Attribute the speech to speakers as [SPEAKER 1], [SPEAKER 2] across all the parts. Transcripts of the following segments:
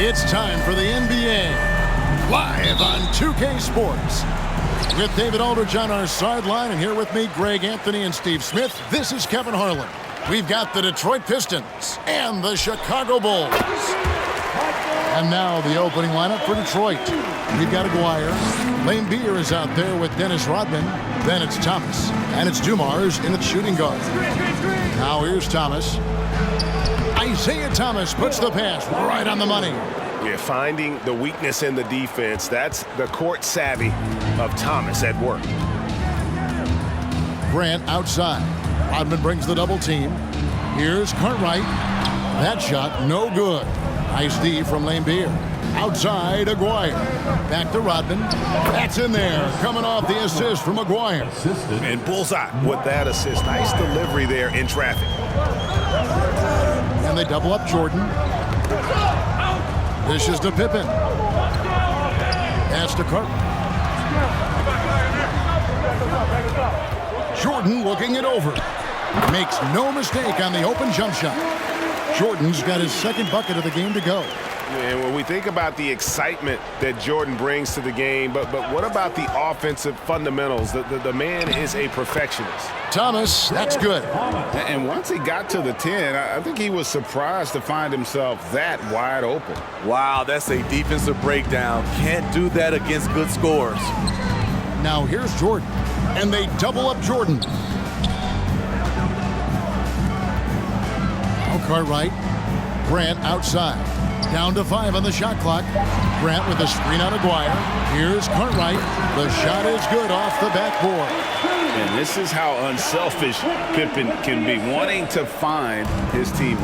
[SPEAKER 1] It's time for the NBA, live on 2K Sports. With David Aldridge on our sideline, and here with me, Greg Anthony and Steve Smith, this is Kevin Harlan. We've got the Detroit Pistons and the Chicago Bulls. And now the opening lineup for Detroit. We've got Aguirre. Laimbeer is out there with Dennis Rodman. Then it's Thomas. And it's Dumars in the shooting guard. Now here's Thomas. Isaiah Thomas puts the pass right on the money.
[SPEAKER 2] Yeah, finding the weakness in the defense. That's the court savvy of Thomas at work.
[SPEAKER 1] Grant outside. Rodman brings the double team. Here's Cartwright. That shot no good. Nice D from Laimbeer. Outside, Aguirre. Back to Rodman. That's in there. Coming off the assist from Aguirre.
[SPEAKER 2] And bullseye with that assist. Nice delivery there in traffic.
[SPEAKER 1] And they double up Jordan. This is to Pippen. Pass to Cartwright. Jordan looking it over. Makes no mistake on the open jump shot. Jordan's got his second bucket of the game to go.
[SPEAKER 2] And when we think about the excitement that Jordan brings to the game, but what about the offensive fundamentals? The man is a perfectionist.
[SPEAKER 1] Thomas, that's good.
[SPEAKER 3] And once he got to the 10, I think he was surprised to find himself that wide open.
[SPEAKER 4] Wow, that's a defensive breakdown. Can't do that against good scores.
[SPEAKER 1] Now here's Jordan, and they double up Jordan. Now Cartwright. Grant outside. Down to 5 on the shot clock. Grant with a screen on Aguirre. Here's Cartwright. The shot is good off the backboard.
[SPEAKER 3] And this is how unselfish Pippen can be, wanting to find his teammate.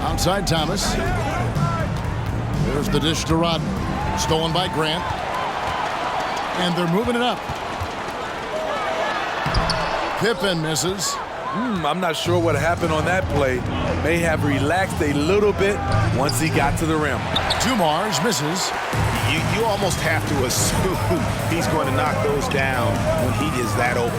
[SPEAKER 1] Outside Thomas. There's the dish to Rodman. Stolen by Grant. And they're moving it up. Pippen misses.
[SPEAKER 4] I'm not sure what happened on that play. May have relaxed a little bit once he got to the rim.
[SPEAKER 1] Dumars misses.
[SPEAKER 2] You almost have to assume he's going to knock those down when he is that open.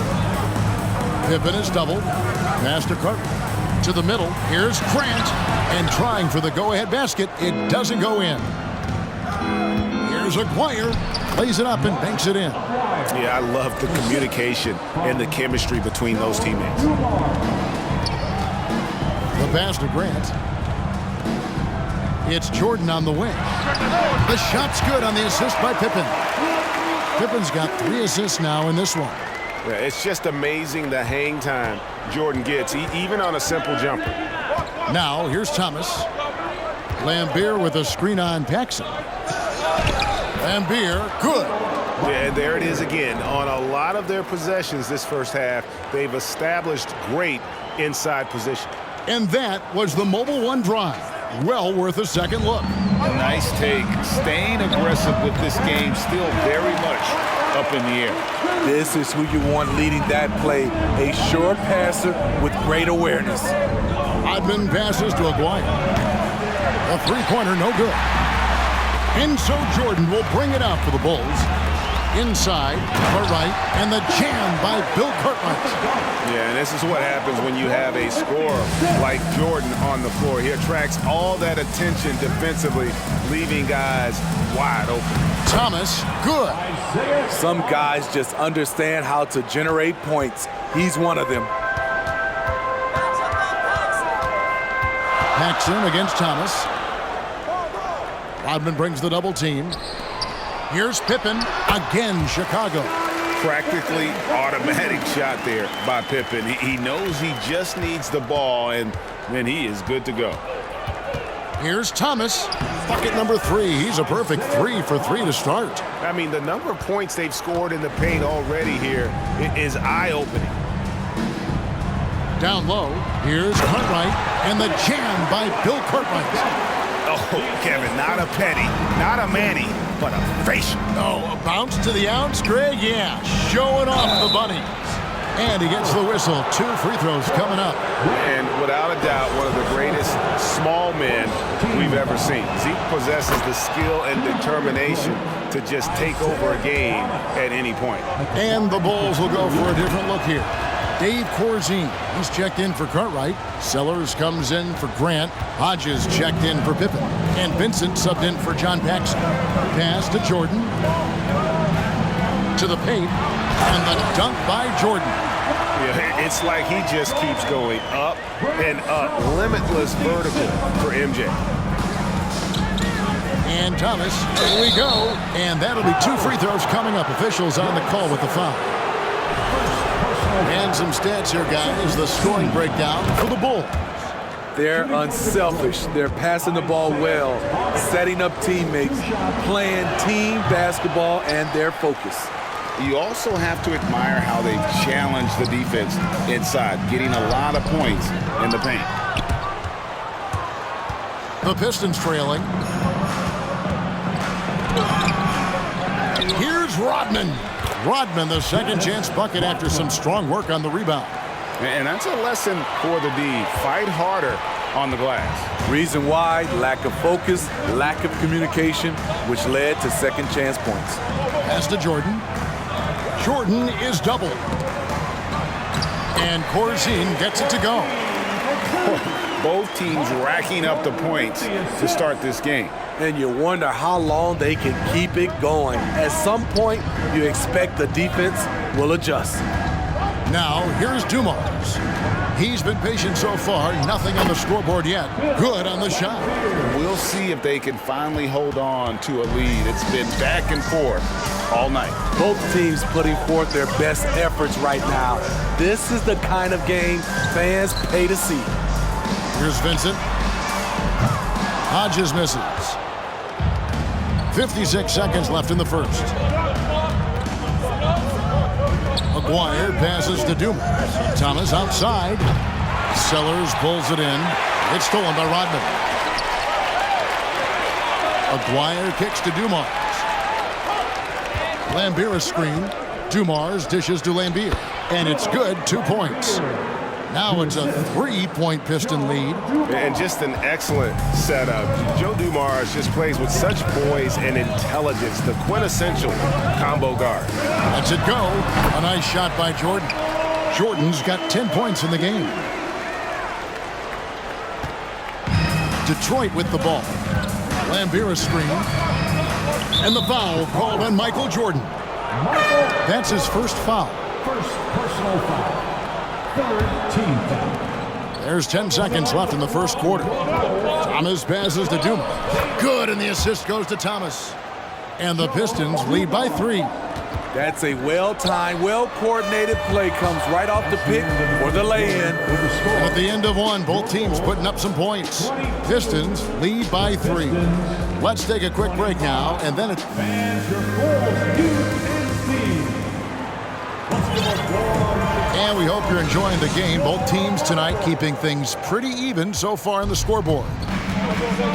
[SPEAKER 1] Pippen is doubled. Pass to Cartwright. To the middle. Here's Grant. And trying for the go-ahead basket. It doesn't go in. Here's Aguirre. Plays it up and banks it in.
[SPEAKER 2] Yeah, I love the communication and the chemistry between those teammates.
[SPEAKER 1] The pass to Grant. It's Jordan on the wing. The shot's good on the assist by Pippen. Pippen's got 3 assists now in this one.
[SPEAKER 2] Yeah, it's just amazing the hang time Jordan gets, even on a simple jumper.
[SPEAKER 1] Now, here's Thomas. Laimbeer with a screen on Paxson. Laimbeer, good.
[SPEAKER 2] Yeah, there it is again. On a lot of their possessions this first half, they've established great inside position.
[SPEAKER 1] And that was the Mobile One drive. Well worth a second look.
[SPEAKER 3] Nice take. Staying aggressive with this game, still very much up in the air.
[SPEAKER 4] This is who you want leading that play. A sure passer with great awareness.
[SPEAKER 1] Rodman passes to Aguirre. A three-pointer, no good. And so Jordan will bring it out for the Bulls. Inside, Cartwright, and the jam by Bill Cartwright.
[SPEAKER 2] Yeah, and this is what happens when you have a scorer like Jordan on the floor. He attracts all that attention defensively, leaving guys wide open.
[SPEAKER 1] Thomas, good.
[SPEAKER 4] Some guys just understand how to generate points. He's one of them.
[SPEAKER 1] Paxson against Thomas. Rodman brings the double team. Here's Pippen. Again, Chicago.
[SPEAKER 2] Practically automatic shot there by Pippen. He knows he just needs the ball, and then he is good to go.
[SPEAKER 1] Here's Thomas. Bucket number 3. He's a perfect 3 for 3 to start.
[SPEAKER 2] I mean, the number of points they've scored in the paint already here is eye-opening.
[SPEAKER 1] Down low, here's Cartwright, and the jam by Bill Cartwright.
[SPEAKER 2] Oh, Kevin, not a Petty, not a Manny, but a facial.
[SPEAKER 1] Oh, a bounce to the outs, Greg? Yeah, showing off the bunnies. And he gets the whistle. 2 free throws coming up.
[SPEAKER 2] And without a doubt, one of the greatest small men we've ever seen. Zeke possesses the skill and determination to just take over a game at any point.
[SPEAKER 1] And the Bulls will go for a different look here. Dave Corzine, he's checked in for Cartwright. Sellers comes in for Grant. Hodges checked in for Pippen. And Vincent subbed in for John Paxson. Pass to Jordan. To the paint. And the dunk by Jordan.
[SPEAKER 2] Yeah, it's like he just keeps going up and up. Limitless vertical for MJ.
[SPEAKER 1] And Thomas, here we go. And that'll be 2 free throws coming up. Officials on the call with the foul. And some stats here, guys. The scoring breakdown for the Bulls.
[SPEAKER 4] They're unselfish. They're passing the ball well, setting up teammates, playing team basketball, and their focus.
[SPEAKER 3] You also have to admire how they challenge the defense inside, getting a lot of points in the paint.
[SPEAKER 1] The Pistons trailing. Here's Rodman. Rodman, the second chance bucket after some strong work on the rebound.
[SPEAKER 2] And that's a lesson for the D. Fight harder on the glass.
[SPEAKER 4] Reason why, lack of focus, lack of communication, which led to second chance points.
[SPEAKER 1] Pass to Jordan. Jordan is doubled. And Corzine gets it to go.
[SPEAKER 2] Both teams racking up the points to start this game.
[SPEAKER 4] And you wonder how long they can keep it going. At some point, you expect the defense will adjust.
[SPEAKER 1] Now, here's Dumars. He's been patient so far. Nothing on the scoreboard yet. Good on the shot.
[SPEAKER 3] We'll see if they can finally hold on to a lead. It's been back and forth all night.
[SPEAKER 4] Both teams putting forth their best efforts right now. This is the kind of game fans pay to see.
[SPEAKER 1] Here's Vincent. Hodges misses. 56 seconds left in the first. Aguirre passes to Dumars. Thomas outside. Sellers pulls it in. It's stolen by Rodman. Aguirre kicks to Dumars. Lambier a screen. Dumars dishes to Lambier. And it's good, 2 points. Now it's a 3-point Piston lead.
[SPEAKER 2] And just an excellent setup. Joe Dumars just plays with such poise and intelligence, the quintessential combo guard.
[SPEAKER 1] Lets it go. A nice shot by Jordan. Jordan's got 10 points in the game. Detroit with the ball. Lambier a screen. And the foul called on Michael Jordan. That's his first foul.
[SPEAKER 5] First personal foul. Third team foul.
[SPEAKER 1] There's 10 seconds left in the first quarter. Thomas passes to Dumars. Good, and the assist goes to Thomas. And the Pistons lead by 3.
[SPEAKER 4] That's a well-timed, well-coordinated play. Comes right off the pick for the lay-in.
[SPEAKER 1] At the end of one, both teams putting up some points. Pistons lead by 3. Let's take a quick break now, and then it's... And we hope you're enjoying the game. Both teams tonight keeping things pretty even so far in the scoreboard.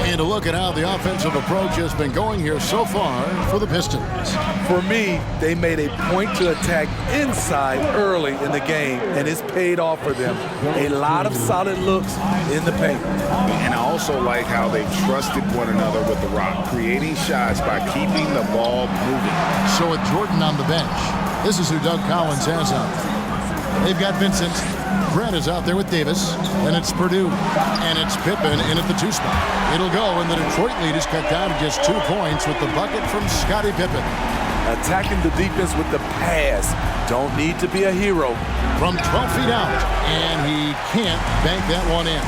[SPEAKER 1] And a look at how the offensive approach has been going here so far for the Pistons.
[SPEAKER 4] For me, they made a point to attack inside early in the game, and it's paid off for them. A lot of solid looks in the paint.
[SPEAKER 2] And I also like how they trusted one another with the rock, creating shots by keeping the ball moving.
[SPEAKER 1] So with Jordan on the bench, this is who Doug Collins has out there. They've got Vincent. Grant is out there with Davis. And it's Purdue. And it's Pippen in at the 2 spot. It'll go, and the Detroit lead is cut down to just 2 points with the bucket from Scottie Pippen.
[SPEAKER 4] Attacking the defense with the pass. Don't need to be a hero.
[SPEAKER 1] From 12 feet out. And he can't bank that one in.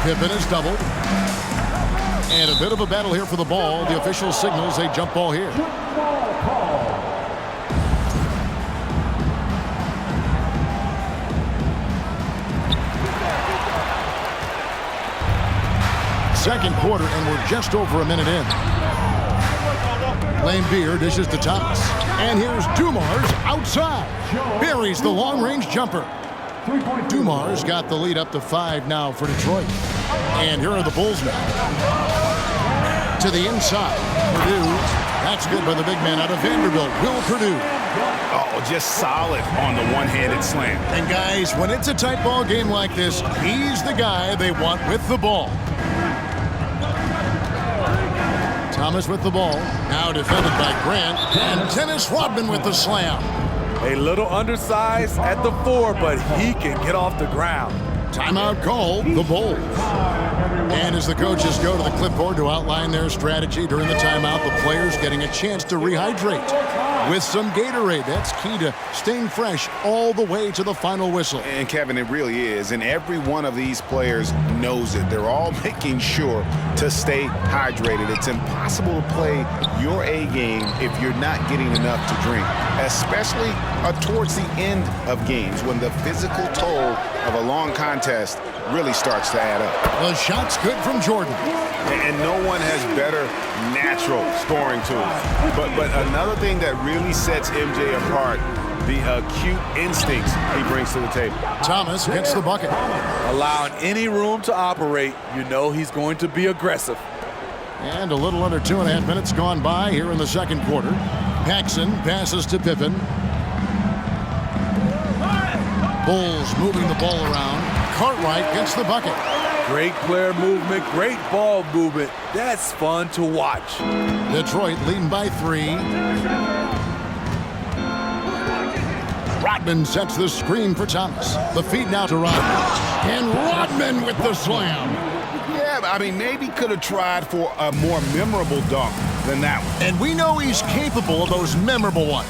[SPEAKER 1] Pippen is doubled. And a bit of a battle here for the ball. The official signals a jump ball here. Second quarter, and we're just over a minute in. Lambier dishes to Thomas. And here's Dumars outside. Buries the long-range jumper. Dumars got the lead up to 5 now for Detroit. And here are the Bulls now. To the inside. Purdue. That's good by the big man out of Vanderbilt, Will Purdue.
[SPEAKER 2] Oh, just solid on the one-handed slam.
[SPEAKER 1] And guys, when it's a tight ball game like this, he's the guy they want with the ball. Thomas with the ball. Now defended by Grant. And Dennis Rodman with the slam.
[SPEAKER 4] A little undersized at the 4, but he can get off the ground.
[SPEAKER 1] Timeout called, the Bulls. And as the coaches go to the clipboard to outline their strategy during the timeout, the players getting a chance to rehydrate with some Gatorade. That's key to staying fresh all the way to the final whistle.
[SPEAKER 2] And Kevin, it really is. And every one of these players knows it. They're all making sure to stay hydrated. It's impossible to play your A game if you're not getting enough to drink, especially towards the end of games when the physical toll of a long contest really starts to add up.
[SPEAKER 1] The shot's good from Jordan.
[SPEAKER 2] And no one has better natural scoring tools. But another thing that really sets MJ apart, the acute instincts he brings to the table.
[SPEAKER 1] Thomas gets the bucket.
[SPEAKER 4] Allowing any room to operate, you know he's going to be aggressive.
[SPEAKER 1] And a little under 2.5 minutes gone by here in the second quarter. Paxson passes to Pippen. Bulls moving the ball around. Cartwright gets the bucket.
[SPEAKER 4] Great player movement, great ball movement. That's fun to watch.
[SPEAKER 1] Detroit leading by 3. Rodman sets the screen for Thomas. The feed now to Rodman. And Rodman with the slam.
[SPEAKER 2] Yeah, I mean, maybe could have tried for a more memorable dunk than that one.
[SPEAKER 1] And we know he's capable of those memorable ones.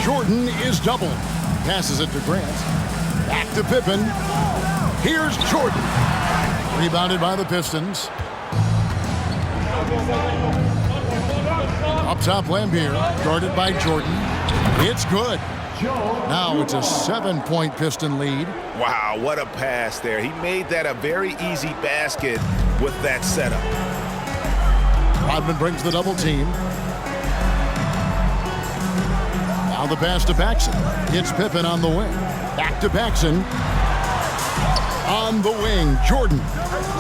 [SPEAKER 1] Jordan is doubled. Passes it to Grant. Back to Pippen. Here's Jordan. Rebounded by the Pistons. Up top, Lambier. Guarded by Jordan. It's good. Now it's a 7-point Piston lead.
[SPEAKER 2] Wow, what a pass there. He made that a very easy basket with that setup.
[SPEAKER 1] Rodman brings the double team. Now the pass to Paxson. It's Pippen on the wing. Back to Paxson. On the wing, Jordan.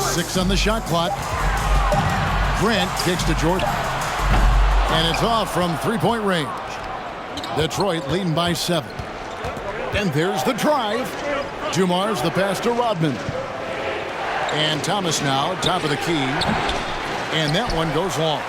[SPEAKER 1] 6 on the shot clock. Grant kicks to Jordan. And it's off from 3-point range. Detroit leading by 7. And there's the drive. Dumars the pass to Rodman. And Thomas now, top of the key. And that one goes long.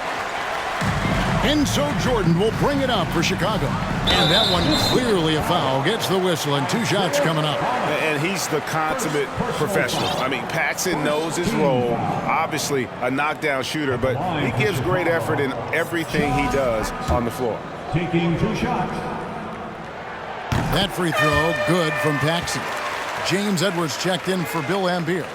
[SPEAKER 1] And so Jordan will bring it up for Chicago. And that one clearly a foul. Gets the whistle and 2 shots coming up.
[SPEAKER 2] And he's the consummate professional. I mean, Paxson knows his role. Obviously a knockdown shooter, but he gives great effort in everything he does on the floor.
[SPEAKER 5] Taking 2 shots.
[SPEAKER 1] That free throw good from Paxson. James Edwards checked in for Bill Lambier.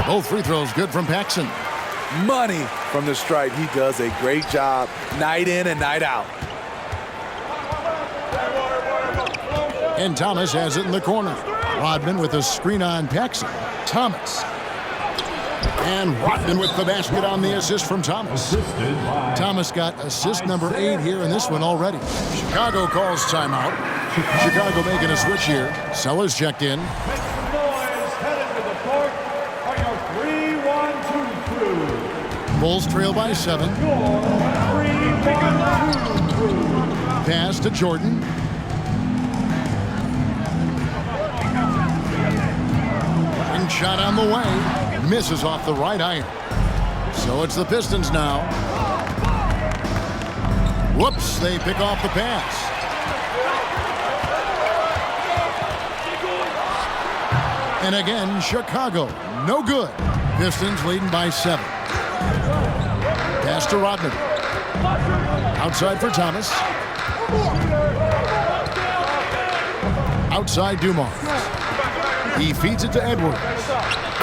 [SPEAKER 1] Both free throws good from Paxson.
[SPEAKER 4] Money from the stripe. He does a great job night in and night out.
[SPEAKER 1] And Thomas has it in the corner. Rodman with a screen on Paxson. Thomas. And Rodman with the basket on the assist from Thomas. Thomas got assist number 8 here in this one already. Chicago calls timeout. Chicago making a switch here. Sellers checked in. Bulls trail by 7. Pass to Jordan. And shot on the way. Misses off the right iron. So it's the Pistons now. Whoops, they pick off the pass. And again, Chicago, no good. Pistons leading by 7. Pass to Rodman. Outside for Thomas. Outside Dumars. He feeds it to Edwards.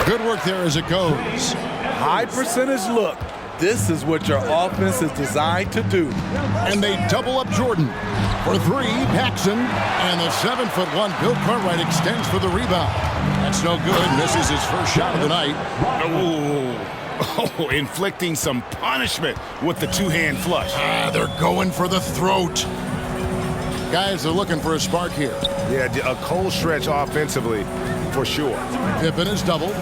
[SPEAKER 1] Good work there as it goes.
[SPEAKER 4] High percentage look. This is what your offense is designed to do.
[SPEAKER 1] And they double up Jordan. For 3, Paxson. And the 7'1" Bill Cartwright extends for the rebound. That's no good. Misses his first shot of the night.
[SPEAKER 2] Oh, inflicting some punishment with the 2-hand flush.
[SPEAKER 1] They're going for the throat. Guys are looking for a spark here.
[SPEAKER 2] Yeah, a cold stretch offensively, for sure.
[SPEAKER 1] Pippen is doubled.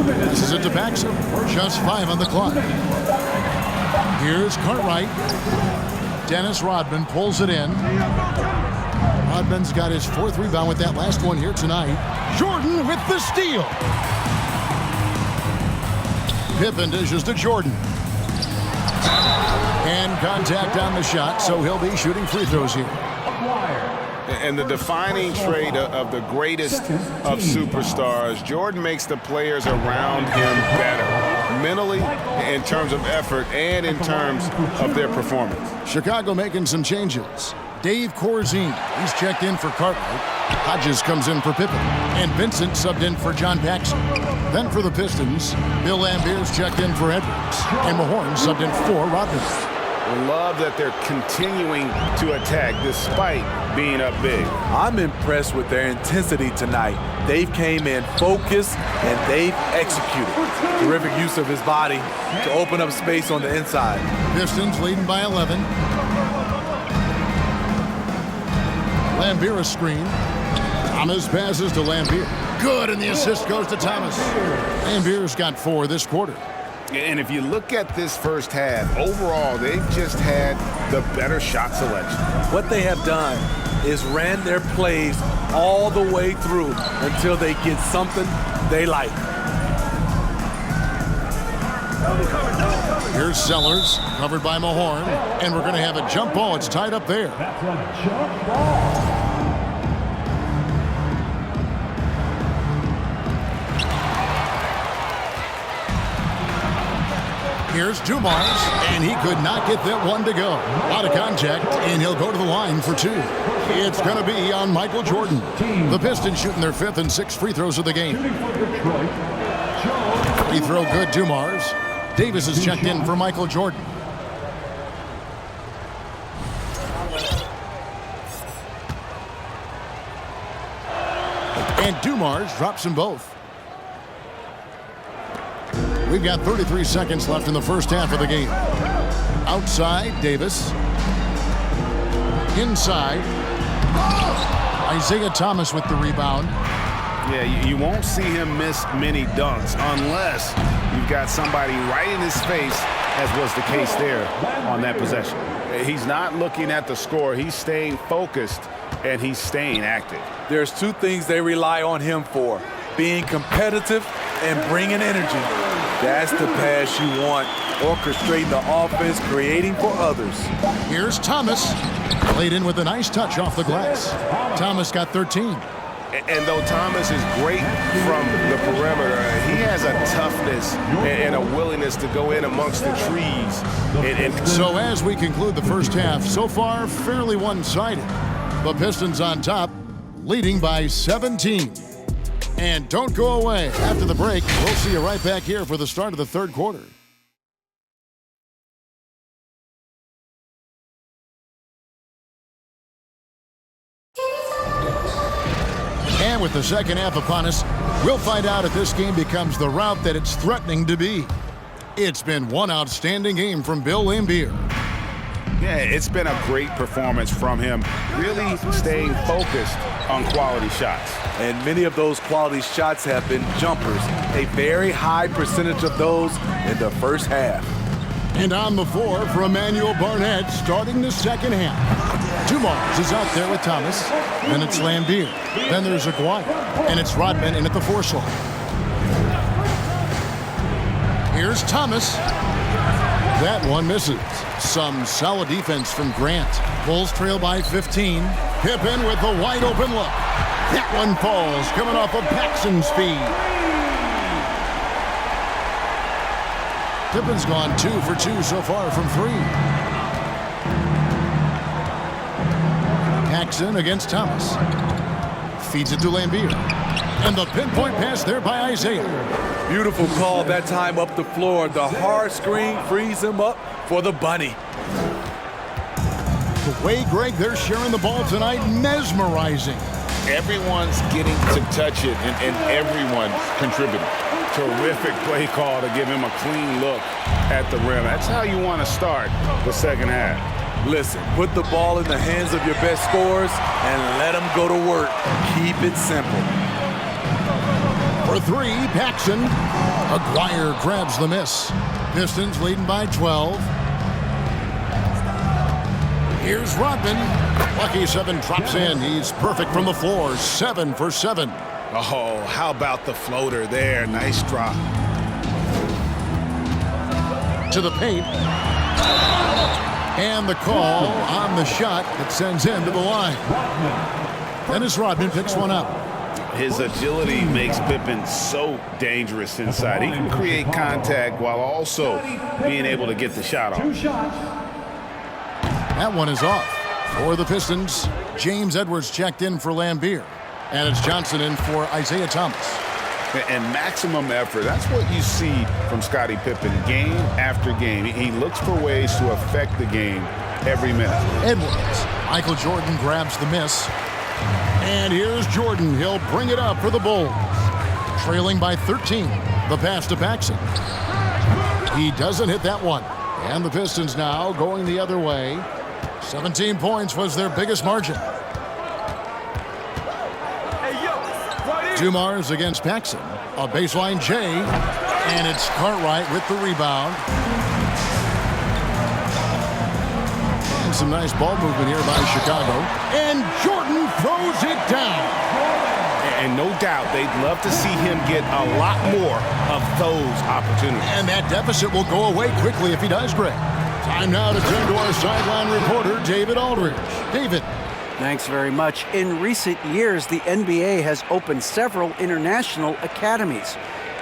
[SPEAKER 1] This is it to Paxson. Just 5 on the clock. Here's Cartwright. Dennis Rodman pulls it in. Rodman's got his 4th rebound with that last one here tonight. Jordan with the steal. Pippen dishes to Jordan. And contact on the shot, so he'll be shooting free throws here.
[SPEAKER 2] And the defining trait of the greatest of superstars, Jordan makes the players around him better, mentally, in terms of effort, and in terms of their performance.
[SPEAKER 1] Chicago making some changes. Dave Corzine, he's checked in for Cartwright. Hodges comes in for Pippen. And Vincent subbed in for John Paxson. Then for the Pistons, Bill Lambert's checked in for Edwards. And Mahorn subbed in for Rodman.
[SPEAKER 2] Love that they're continuing to attack despite being up big.
[SPEAKER 4] I'm impressed with their intensity tonight. They've came in focused and they've executed. Terrific use of his body to open up space on the inside.
[SPEAKER 1] Pistons leading by 11. Lambert a screen. Thomas passes to Lambert. Good, and the assist goes to Thomas. Lambert's got 4 this quarter.
[SPEAKER 2] And if you look at this first half, overall, they've just had the better shot selection.
[SPEAKER 4] What they have done is ran their plays all the way through until they get something they like.
[SPEAKER 1] Here's Sellers, covered by Mahorn, and we're going to have a jump ball. It's tied up there.
[SPEAKER 5] That's a jump ball.
[SPEAKER 1] Here's Dumars, and he could not get that one to go. Out of contact, and he'll go to the line for 2. It's going to be on Michael Jordan. The Pistons shooting their 5th and 6th free throws of the game. Free throw good, Dumars. Davis is checked in for Michael Jordan. And Dumars drops them both. We've got 33 seconds left in the first half of the game. Outside, Davis. Inside, Isaiah Thomas with the rebound.
[SPEAKER 2] Yeah, you won't see him miss many dunks unless you've got somebody right in his face, as was the case there on that possession. He's not looking at the score. He's staying focused, and he's staying active.
[SPEAKER 4] There's 2 things they rely on him for: being competitive and bringing energy. That's the pass you want. Orchestrating the offense, creating for others.
[SPEAKER 1] Here's Thomas. Played in with a nice touch off the glass. Thomas got 13.
[SPEAKER 2] And though Thomas is great from the perimeter, he has a toughness and a willingness to go in amongst the trees.
[SPEAKER 1] So as we conclude the first half, so far fairly one-sided. The Pistons on top, leading by 17. And don't go away. After the break, we'll see you right back here for the start of the 3rd quarter. And with the second half upon us, we'll find out if this game becomes the rout that it's threatening to be. It's been one outstanding game from Bill Laimbeer.
[SPEAKER 2] Yeah, it's been a great performance from him, really staying focused on quality shots.
[SPEAKER 4] And many of those quality shots have been jumpers. A very high percentage of those in the first half.
[SPEAKER 1] And on the floor for Emmanuel Barnett starting the second half. Dumars is out there with Thomas. Then it's Lambier. Then there's Aguirre. And it's Rodman in at the 4 slot. Here's Thomas. That one misses. Some solid defense from Grant. Bulls trail by 15. Pippen with the wide open look. That one falls, coming off of Paxson's feed. Pippen's gone 2 for 2 so far from 3. Paxson against Thomas. Feeds it to Lambier. And the pinpoint pass there by Isaiah.
[SPEAKER 4] Beautiful call that time up the floor. The hard screen frees him up for the bunny.
[SPEAKER 1] The way, Greg, they're sharing the ball tonight, mesmerizing.
[SPEAKER 2] Everyone's getting to touch it, and everyone's contributing. Terrific play call to give him a clean look at the rim. That's how you want to start the second half.
[SPEAKER 4] Listen, put the ball in the hands of your best scorers and let them go to work. Keep it simple.
[SPEAKER 1] For 3, Paxson. Aguirre grabs the miss. Pistons leading by 12. Here's Rodman. Lucky 7 drops in. He's perfect from the floor. 7 for 7.
[SPEAKER 2] Oh, how about the floater there? Nice drop.
[SPEAKER 1] To the paint. And the call on the shot that sends him to the line. Dennis Rodman picks one up.
[SPEAKER 2] His agility makes Pippen so dangerous inside. He can create contact while also being able to get the shot off.
[SPEAKER 1] That one is off. For the Pistons, James Edwards checked in for Lambeer. And it's Johnson in for Isaiah Thomas.
[SPEAKER 2] And maximum effort. That's what you see from Scottie Pippen game after game. He looks for ways to affect the game every minute.
[SPEAKER 1] Edwards. Michael Jordan grabs the miss. And here's Jordan. He'll bring it up for the Bulls. Trailing by 13. The pass to Paxson. He doesn't hit that one. And the Pistons now going the other way. 17 points was their biggest margin. Dumars against Paxson. A baseline J. And it's Cartwright with the rebound. And some nice ball movement here by Chicago. And Jordan throws it down.
[SPEAKER 2] And no doubt, they'd love to see him get a lot more of those opportunities.
[SPEAKER 1] And that deficit will go away quickly if he does, Greg. Time now to turn to our sideline reporter, David Aldridge. David.
[SPEAKER 6] Thanks very much. In recent years, the NBA has opened several international academies.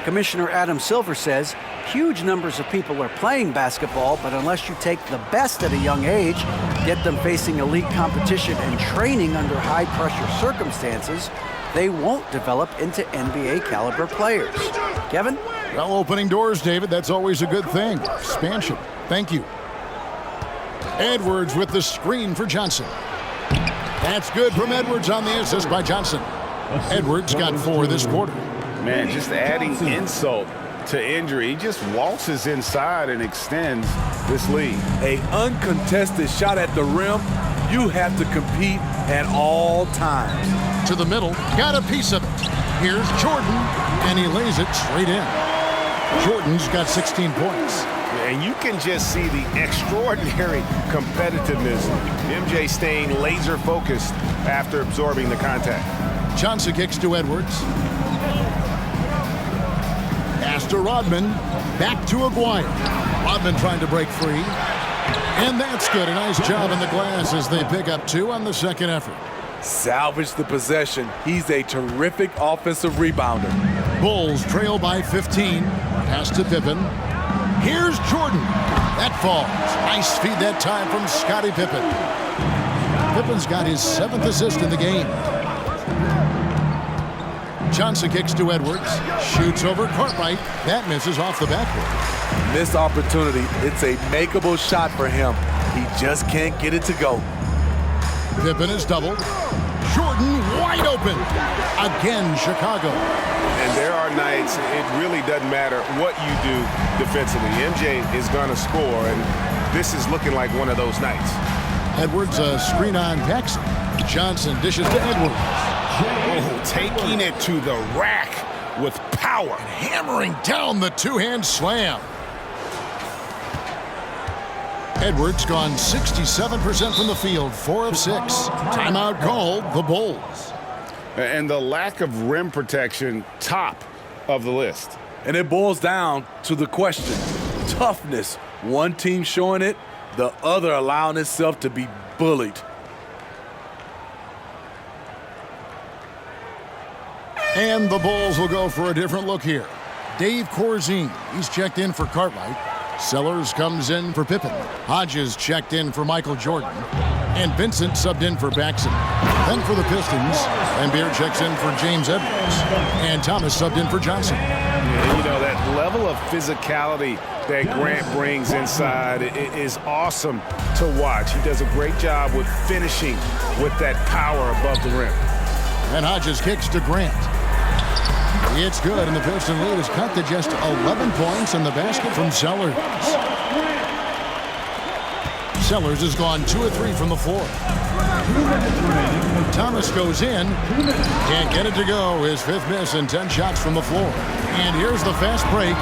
[SPEAKER 6] Commissioner Adam Silver says huge numbers of people are playing basketball, but unless you take the best at a young age, get them facing elite competition and training under high-pressure circumstances, they won't develop into NBA-caliber players. Kevin?
[SPEAKER 1] Well, opening doors, David, that's always a good thing. Expansion. Thank you. Edwards with the screen for Johnson. That's good from Edwards on the assist by Johnson. Edwards got 4 this quarter.
[SPEAKER 2] Man, just adding insult to injury. He just waltzes inside and extends this lead.
[SPEAKER 4] A uncontested shot at the rim, you have to compete at all times.
[SPEAKER 1] To the middle, got a piece of it. Here's Jordan, and he lays it straight in. Jordan's got 16 points.
[SPEAKER 2] And you can just see the extraordinary competitiveness. MJ staying laser focused after absorbing the contact.
[SPEAKER 1] Johnson kicks to Edwards. Pass to Rodman. Back to Aguirre. Rodman trying to break free. And that's good. A nice job in the glass as they pick up 2 on the second effort.
[SPEAKER 4] Salvage the possession. He's a terrific offensive rebounder.
[SPEAKER 1] Bulls trail by 15. Pass to Pippen. Here's Jordan. That falls. Nice feed that time from Scottie Pippen. Pippen's got his 7th assist in the game. Johnson kicks to Edwards. Shoots over Cartwright. That misses off the backboard.
[SPEAKER 4] Missed opportunity. It's a makeable shot for him. He just can't get it to go.
[SPEAKER 1] Pippen is doubled. Jordan wide open. Again, Chicago.
[SPEAKER 2] And there are nights it really doesn't matter what you do defensively. MJ is going to score, and this is looking like one of those nights.
[SPEAKER 1] Edwards, a screen on Paxson. Johnson dishes to Edwards.
[SPEAKER 2] Oh, taking it to the rack with power.
[SPEAKER 1] Hammering down the two-hand slam. Edwards gone 67% from the field, 4 of 6. Timeout called, the Bulls.
[SPEAKER 2] And the lack of rim protection, top of the list.
[SPEAKER 4] And it boils down to the question. Toughness. One team showing it, the other allowing itself to be bullied.
[SPEAKER 1] And the Bulls will go for a different look here. Dave Corzine, he's checked in for Cartwright. Sellers comes in for Pippen. Hodges checked in for Michael Jordan. And Vincent subbed in for Paxson. Then for the Pistons, Lambeer checks in for James Edwards. And Thomas subbed in for Johnson.
[SPEAKER 2] Yeah, you know, that level of physicality that Grant brings inside is awesome to watch. He does a great job with finishing with that power above the rim.
[SPEAKER 1] And Hodges kicks to Grant. It's good, and the Piston lead is cut to just 11 points in the basket from Sellers. Sellers has gone 2 of 3 from the floor. Thomas goes in. Can't get it to go. His 5th miss and 10 shots from the floor. And here's the fast break.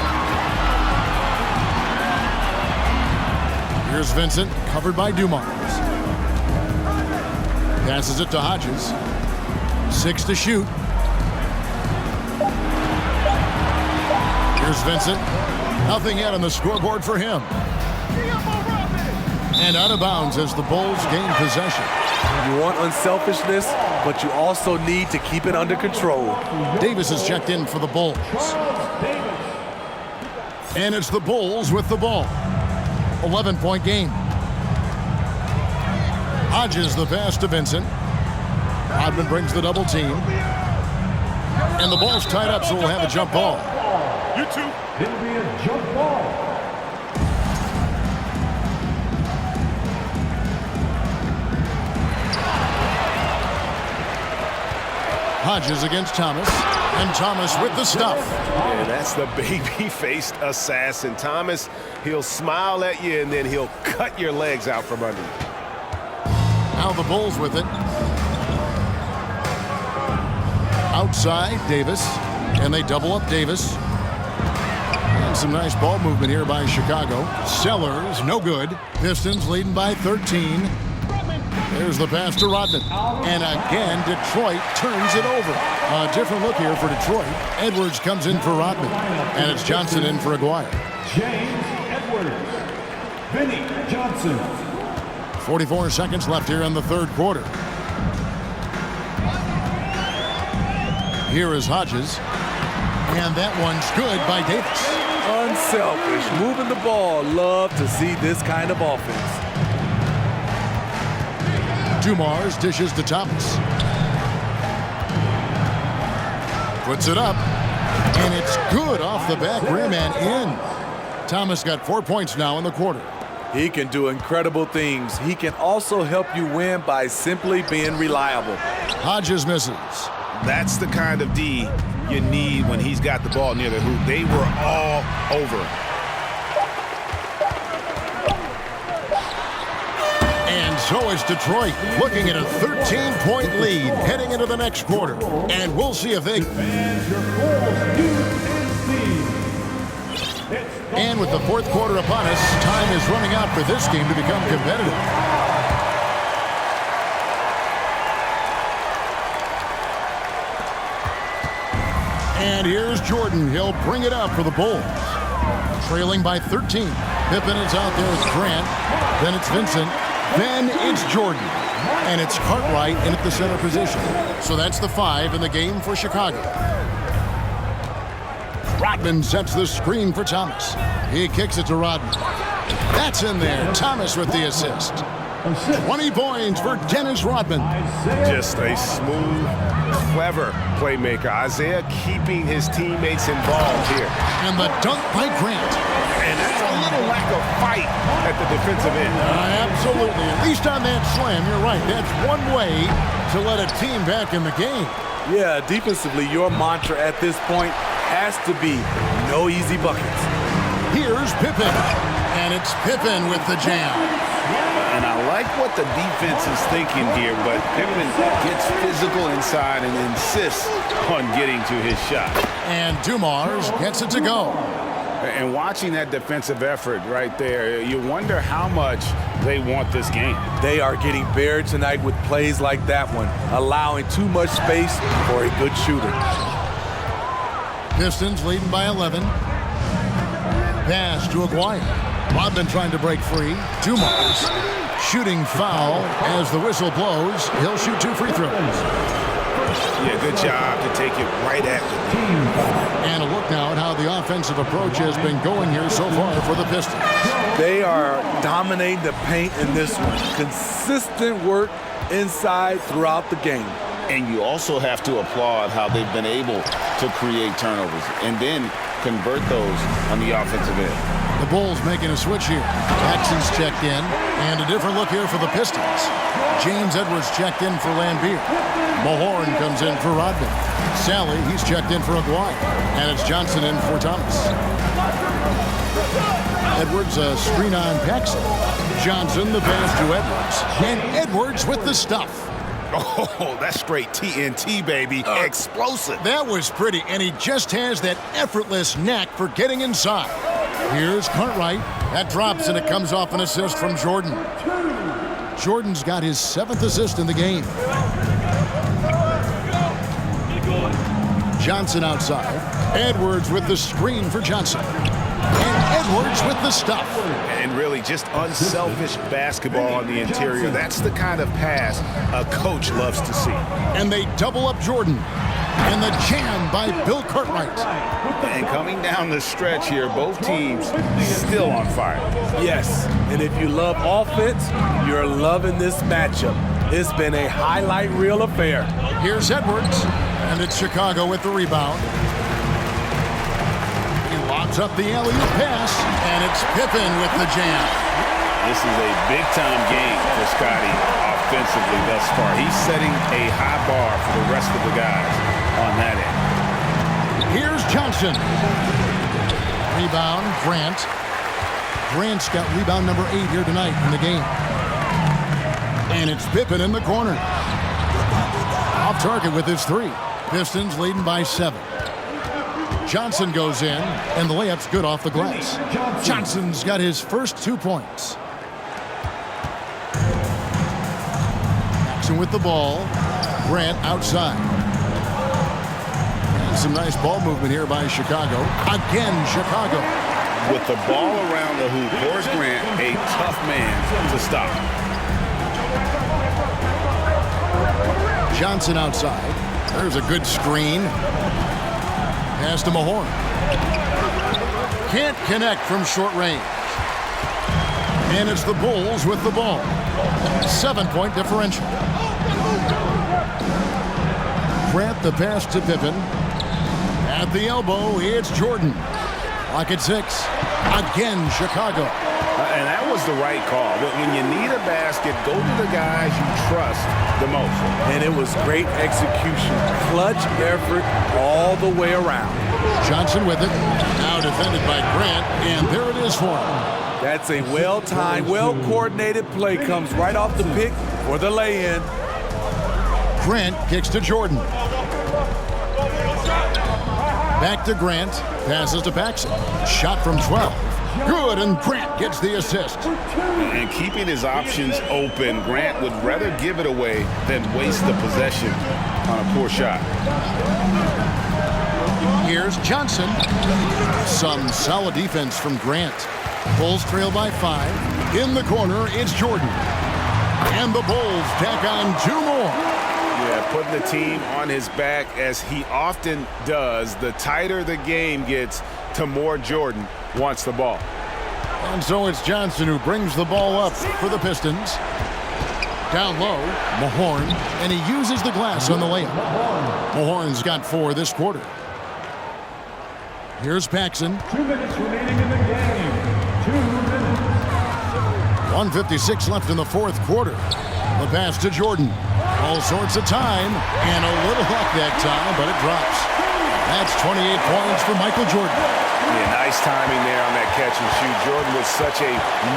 [SPEAKER 1] Here's Vincent, covered by Dumars. Passes it to Hodges. 6 to shoot. Here's Vincent. Nothing yet on the scoreboard for him. And out of bounds as the Bulls gain possession.
[SPEAKER 4] You want unselfishness, but you also need to keep it under control.
[SPEAKER 1] Davis is checked in for the Bulls. And it's the Bulls with the ball. 11-point game. Hodges the pass to Vincent. Rodman brings the double team. And the ball's tied up, so we'll have a jump ball.
[SPEAKER 5] You two. It'll be a jump ball.
[SPEAKER 1] Hodges against Thomas. And Thomas with the stuff.
[SPEAKER 7] Yeah, that's the baby-faced assassin. Thomas, he'll smile at you, and then he'll cut your legs out from under you.
[SPEAKER 1] Now the Bulls with it. Outside, Davis. And they double up Davis. And some nice ball movement here by Chicago. Sellers, no good. Pistons leading by 13. There's the pass to Rodman. And again, Detroit turns it over. A different look here for Detroit. Edwards comes in for Rodman. And it's Johnson in for Aguirre.
[SPEAKER 5] James Edwards. Vinny Johnson.
[SPEAKER 1] 44 seconds left here in the third quarter. Here is Hodges. And that one's good by Davis.
[SPEAKER 4] Unselfish, moving the ball. Love to see this kind of offense.
[SPEAKER 1] Dumars dishes to Thomas. Puts it up. And it's good off the back rim and in. Thomas got 4 points now in the quarter.
[SPEAKER 4] He can do incredible things. He can also help you win by simply being reliable.
[SPEAKER 1] Hodges misses.
[SPEAKER 2] That's the kind of D you need when he's got the ball near the hoop. They were all over.
[SPEAKER 1] And so is Detroit, looking at a 13-point lead heading into the next quarter. And we'll see if they... And with the fourth quarter upon us, time is running out for this game to become competitive. And here's Jordan. He'll bring it up for the Bulls. Trailing by 13. Pippen is out there with Grant. Then it's Vincent. Then it's Jordan. And it's Cartwright in at the center position. So that's the 5 in the game for Chicago. Rodman sets the screen for Thomas. He kicks it to Rodman. That's in there. Thomas with the assist. 20 points for Dennis Rodman.
[SPEAKER 7] Just a smooth, clever playmaker. Isaiah keeping his teammates involved here.
[SPEAKER 1] And the dunk by Grant.
[SPEAKER 7] And that's a little lack of fight at the defensive end.
[SPEAKER 1] Absolutely. At least on that slam, you're right. That's one way to let a team back in the game.
[SPEAKER 4] Yeah, defensively, your mantra at this point has to be no easy buckets.
[SPEAKER 1] Here's Pippen. And it's Pippen with the jam.
[SPEAKER 2] And I like what the defense is thinking here, but Pippen gets physical inside and insists on getting to his shot.
[SPEAKER 1] And Dumars gets it to go.
[SPEAKER 2] And watching that defensive effort right there, you wonder how much they want this game.
[SPEAKER 4] They are getting buried tonight with plays like that one, allowing too much space for a good shooter.
[SPEAKER 1] Pistons leading by 11. Pass to Aguirre. Rodman trying to break free. Dumars shooting foul as the whistle blows. He'll shoot 2 free throws.
[SPEAKER 2] Yeah, good job to take it right at the team.
[SPEAKER 1] And a look now at how the offensive approach has been going here so far for the Pistons.
[SPEAKER 4] They are dominating the paint in this one. Consistent work inside throughout the game.
[SPEAKER 2] And you also have to applaud how they've been able to create turnovers and then convert those on the offensive end.
[SPEAKER 1] The Bulls making a switch here. Jackson's checked in. And a different look here for the Pistons. James Edwards checked in for Lambeer. Mahorn comes in for Rodman. Sally, he's checked in for Aguirre. And it's Johnson in for Thomas. Edwards a screen on Paxson. Johnson the pass to Edwards. And Edwards with the stuff.
[SPEAKER 2] Oh, that's straight TNT, baby. Explosive.
[SPEAKER 1] That was pretty, and he just has that effortless knack for getting inside. Here's Cartwright. That drops, and it comes off an assist from Jordan. Jordan's got his 7th assist in the game. Johnson outside. Edwards with the screen for Johnson. And Edwards with the stuff.
[SPEAKER 2] And really just unselfish basketball on the interior. That's the kind of pass a coach loves to see.
[SPEAKER 1] And they double up Jordan. And the jam by Bill Cartwright.
[SPEAKER 2] And coming down the stretch here, both teams still on fire.
[SPEAKER 4] Yes, and if you love offense, you're loving this matchup. It's been a highlight reel affair.
[SPEAKER 1] Here's Edwards, and it's Chicago with the rebound. He lobs up the alley-oop pass, and it's Pippen with the jam.
[SPEAKER 2] This is a big-time game for Scotty offensively thus far. He's setting a high bar for the rest of the guys on that end.
[SPEAKER 1] Here's Johnson. Rebound, Grant. Grant's got rebound number 8 here tonight in the game. And it's Pippen in the corner. Off target with his 3. Pistons leading by 7. Johnson goes in, and the layup's good off the glass. Johnson's got his first 2 points. Jackson with the ball. Grant outside. And some nice ball movement here by Chicago. Again, Chicago.
[SPEAKER 2] With the ball around the hoop, Horace Grant, a tough man to stop.
[SPEAKER 1] Johnson outside. There's a good screen. Pass to Mahorn. Can't connect from short range. And it's the Bulls with the ball. 7-point differential. Grant the pass to Pippen. At the elbow, it's Jordan. Lock at 6. Again, Chicago.
[SPEAKER 2] And that was the right call. But when you need a basket, go to the guys you trust the most.
[SPEAKER 4] And it was great execution. Clutch effort all the way around.
[SPEAKER 1] Johnson with it. Now defended by Grant. And there it is for him.
[SPEAKER 4] That's a well-timed, well-coordinated play. Comes right off the pick for the lay-in.
[SPEAKER 1] Grant kicks to Jordan. Back to Grant. Passes to Paxson. Shot from 12. Good, and Grant gets the assist.
[SPEAKER 2] And keeping his options open, Grant would rather give it away than waste the possession on a poor shot.
[SPEAKER 1] Here's Johnson. Some solid defense from Grant. Bulls trail by 5. In the corner, it's Jordan. And the Bulls tack on 2 more.
[SPEAKER 2] Yeah, putting the team on his back as he often does. The tighter the game gets, the more Jordan wants the ball.
[SPEAKER 1] And so it's Johnson who brings the ball up for the Pistons. Down low, Mahorn, and he uses the glass on the layup. Mahorn's got 4 this quarter. Here's Paxson.
[SPEAKER 5] 2 minutes remaining in the game. 2 minutes.
[SPEAKER 1] 1:56 left in the 4th quarter. The pass to Jordan. All sorts of time, and a little luck that time, but it drops. That's 28 points for Michael Jordan.
[SPEAKER 2] Yeah, nice timing there on that catch and shoot. Jordan with such a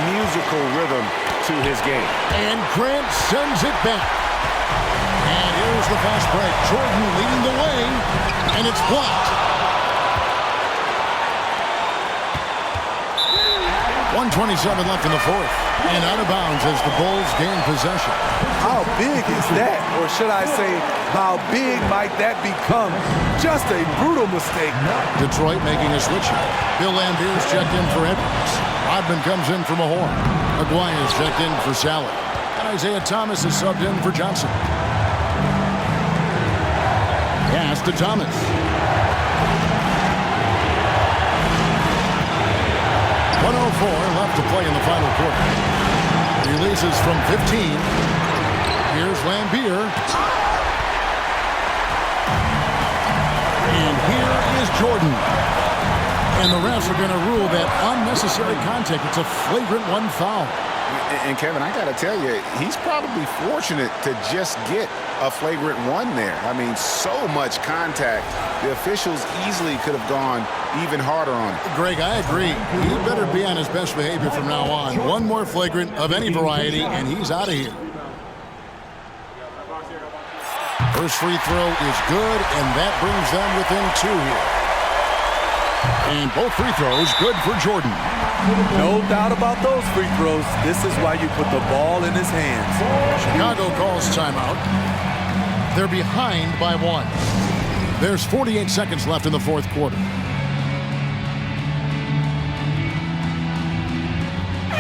[SPEAKER 2] musical rhythm to his game.
[SPEAKER 1] And Grant sends it back. And here's the fast break. Jordan leading the way, and it's blocked. 1:27 left in the 4th. And out of bounds as the Bulls gain possession.
[SPEAKER 4] How big is that? Or should I say, how big might that become? Just a brutal mistake.
[SPEAKER 1] Detroit making a switch here. Bill Lambert's checked in for Edwards. Rodman comes in for Mahorn. Maguire's checked in for Sally. And Isaiah Thomas is subbed in for Johnson. Pass to Thomas. Left to play in the final quarter. Releases from 15. Here's Lambier. And here is Jordan. And the refs are going to rule that unnecessary contact. It's a flagrant 1 foul.
[SPEAKER 2] And Kevin, I got to tell you, he's probably fortunate to just get a flagrant 1 there. I mean, so much contact. The officials easily could have gone even harder on it.
[SPEAKER 1] Greg, I agree. He better be on his best behavior from now on. 1 more flagrant of any variety, and he's out of here. First free throw is good, and that brings them within 2 here. And both free throws good for Jordan.
[SPEAKER 4] No doubt about those free throws. This is why you put the ball in his hands.
[SPEAKER 1] Chicago calls timeout. They're behind by 1. There's 48 seconds left in the fourth quarter.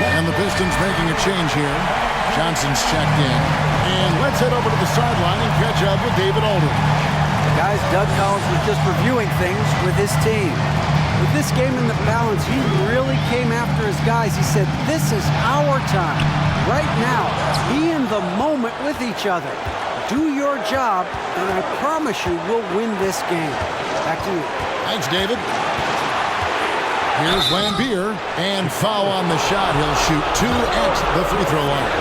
[SPEAKER 1] And the Pistons making a change here. Johnson's checked in. And let's head over to the sideline and catch up with David Aldridge.
[SPEAKER 6] Guys, Doug Collins was just reviewing things with his team. With this game in the balance, he really came after his guys. He said, this is our time. Right now, be in the moment with each other. Do your job, and I promise you we'll win this game. Back to you.
[SPEAKER 1] Thanks, David. Here's Lambier, and foul on the shot. He'll shoot 2 at the free throw line.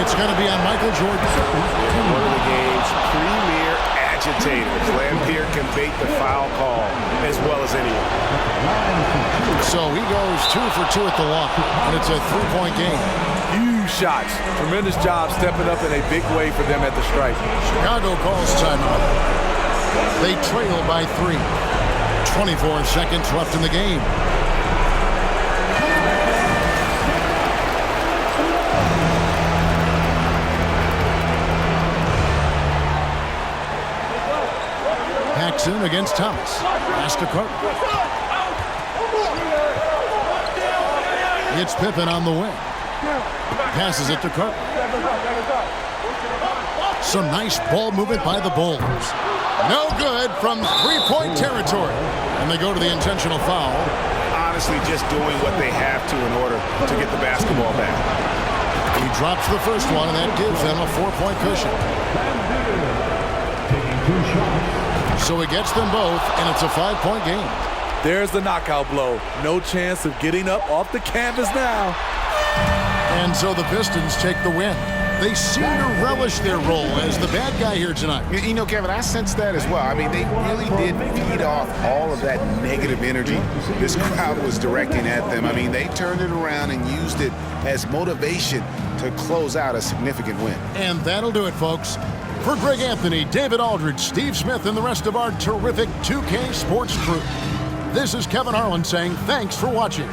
[SPEAKER 1] It's going to be on Michael Jordan.
[SPEAKER 7] One of the game's premier agitators. Lambier can bait the foul call as well as anyone.
[SPEAKER 1] So he goes 2 for 2 at the line, and it's a 3-point game.
[SPEAKER 4] Huge shots. Tremendous job stepping up in a big way for them at the stripe.
[SPEAKER 1] Chicago calls timeout. They trail by 3. 24 seconds left in the game. Paxson against Thomas. Pass to Carter. It's Pippen on the wing. Passes it to Carter. Some nice ball movement by the Bulls. No good from 3-point territory. And they go to the intentional foul.
[SPEAKER 2] Honestly, just doing what they have to in order to get the basketball back.
[SPEAKER 1] He drops the first one, and that gives them a 4-point cushion. So he gets them both, and it's a 5-point game.
[SPEAKER 4] There's the knockout blow. No chance of getting up off the canvas now.
[SPEAKER 1] And so the Pistons take the win. They seem to relish their role as the bad guy here tonight.
[SPEAKER 2] You know, Kevin, I sense that as well. I mean, they really did feed off all of that negative energy this crowd was directing at them. I mean, they turned it around and used it as motivation to close out a significant win.
[SPEAKER 1] And that'll do it, folks. For Greg Anthony, David Aldridge, Steve Smith, and the rest of our terrific 2K Sports crew, this is Kevin Harlan saying thanks for watching.